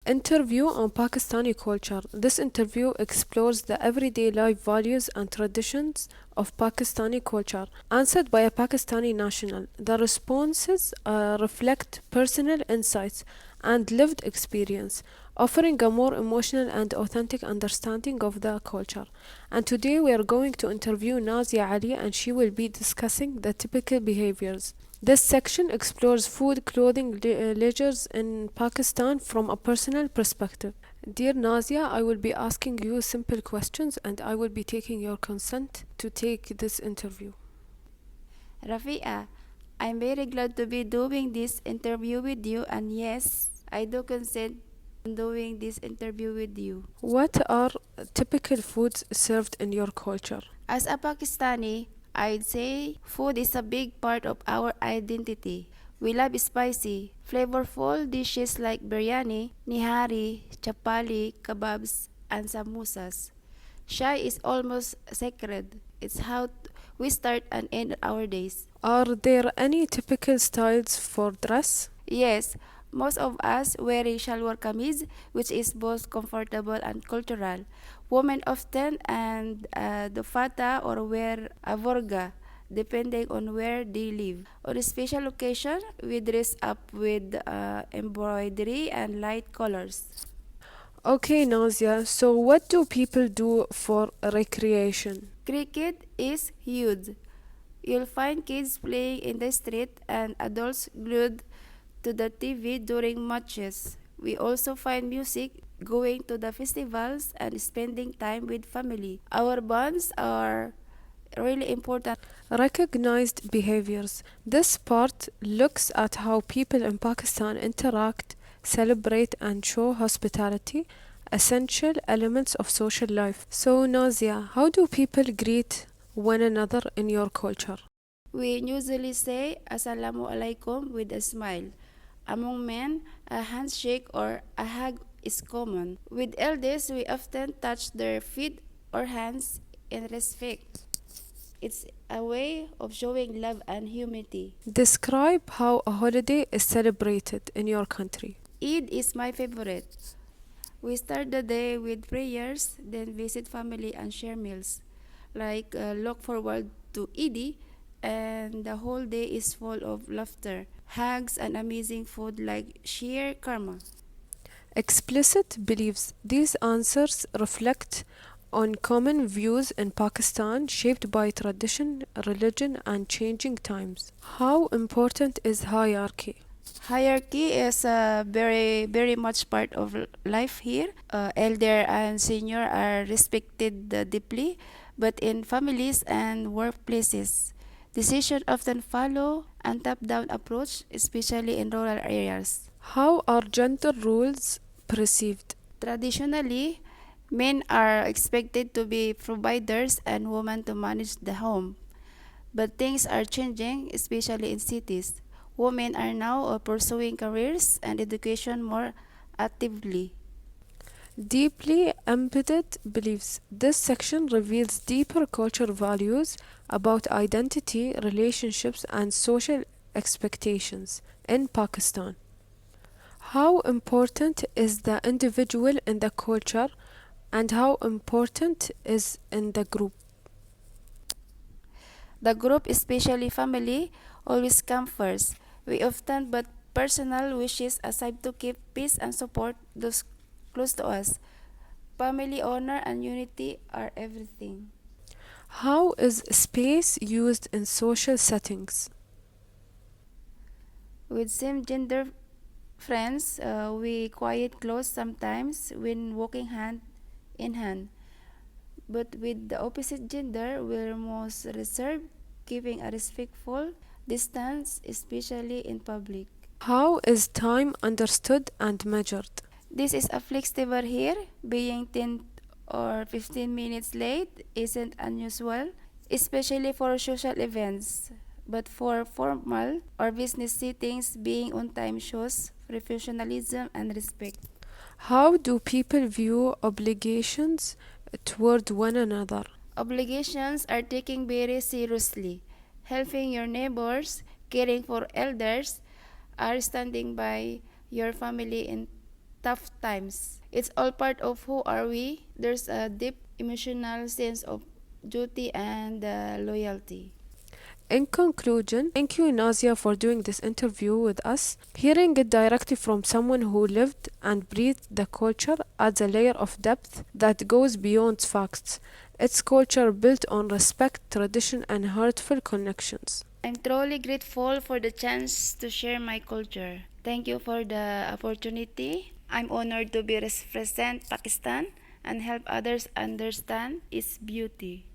Interview on Pakistani culture. This interview explores the everyday life values and traditions of Pakistani culture, answered by a Pakistani national. The responses reflect personal insights and lived experience, offering a more emotional and authentic understanding of the culture. And today we are going to interview Nazia Ali, and she will be discussing the typical behaviors. This section explores food, clothing, leisures in Pakistan from a personal perspective. Dear Nazia, I will be asking you simple questions and I will be taking your consent to take this interview. Rafeea, I'm very glad to be doing this interview with you, and yes, I do consent on doing this interview with you. What are typical foods served in your culture? As a Pakistani, I'd say food is a big part of our identity. We love spicy, flavorful dishes like biryani, nihari, chapali, kebabs, and samosas. Chai is almost sacred. It's how we start and end our days. Are there any typical styles for dress? Yes, most of us wearing shalwar kameez, which is both comfortable and cultural. Women often and dufata or wear a vorga, depending on where they live. On a special occasion, we dress up with embroidery and light colors. Okay, Nazia, so what do people do for recreation? Cricket is huge. You'll find kids playing in the street and adults glued to the TV during matches. We also find music, going to the festivals, and spending time with family. Our bonds are really important. Recognized behaviors. This part looks at how people in Pakistan interact, celebrate, and show hospitality, essential elements of social life. So, Nazia, how do people greet one another in your culture? We usually say Assalamu alaikum with a smile. Among men, a handshake or a hug is common. With elders, we often touch their feet or hands in respect. It's a way of showing love and humility. Describe how a holiday is celebrated in your country. Eid is my favorite. We start the day with prayers, then visit family and share meals. Look forward to Eid, and the whole day is full of laughter, hugs, and amazing food like sheer karma. Explicit beliefs. These answers reflect on common views in Pakistan shaped by tradition, religion, and changing times. How important is hierarchy? Hierarchy is very much part of life here. Elder and senior are respected deeply, but in families and workplaces, decisions often follow a top-down approach, especially in rural areas. How are gender roles perceived? Traditionally, men are expected to be providers and women to manage the home. But things are changing, especially in cities. Women are now pursuing careers and education more actively. Deeply embedded beliefs. This section reveals deeper cultural values about identity, relationships, and social expectations in Pakistan. How important is the individual in the culture and how important is in the group? The group, especially family, always come first. We often put personal wishes aside to keep peace and support those close to us. Family honor and unity are everything. How is space used in social settings? With same gender friends, we quiet close sometimes when walking hand in hand. But with the opposite gender, we're most reserved, keeping a respectful distance, especially in public. How is time understood and measured? This is a flexible here. Being 10 or 15 minutes late isn't unusual, especially for social events. But for formal or business settings, being on time shows professionalism and respect. How do people view obligations toward one another? Obligations are taken very seriously. Helping your neighbors, caring for elders, are standing by your family in tough times. It's all part of who are we. There's a deep emotional sense of duty and loyalty. In conclusion, thank you, Nazia, for doing this interview with us. Hearing it directly from someone who lived and breathed the culture adds a layer of depth that goes beyond facts. It's culture built on respect, tradition, and heartfelt connections. I'm truly grateful for the chance to share my culture. Thank you for the opportunity. I'm honored to be represent Pakistan and help others understand its beauty.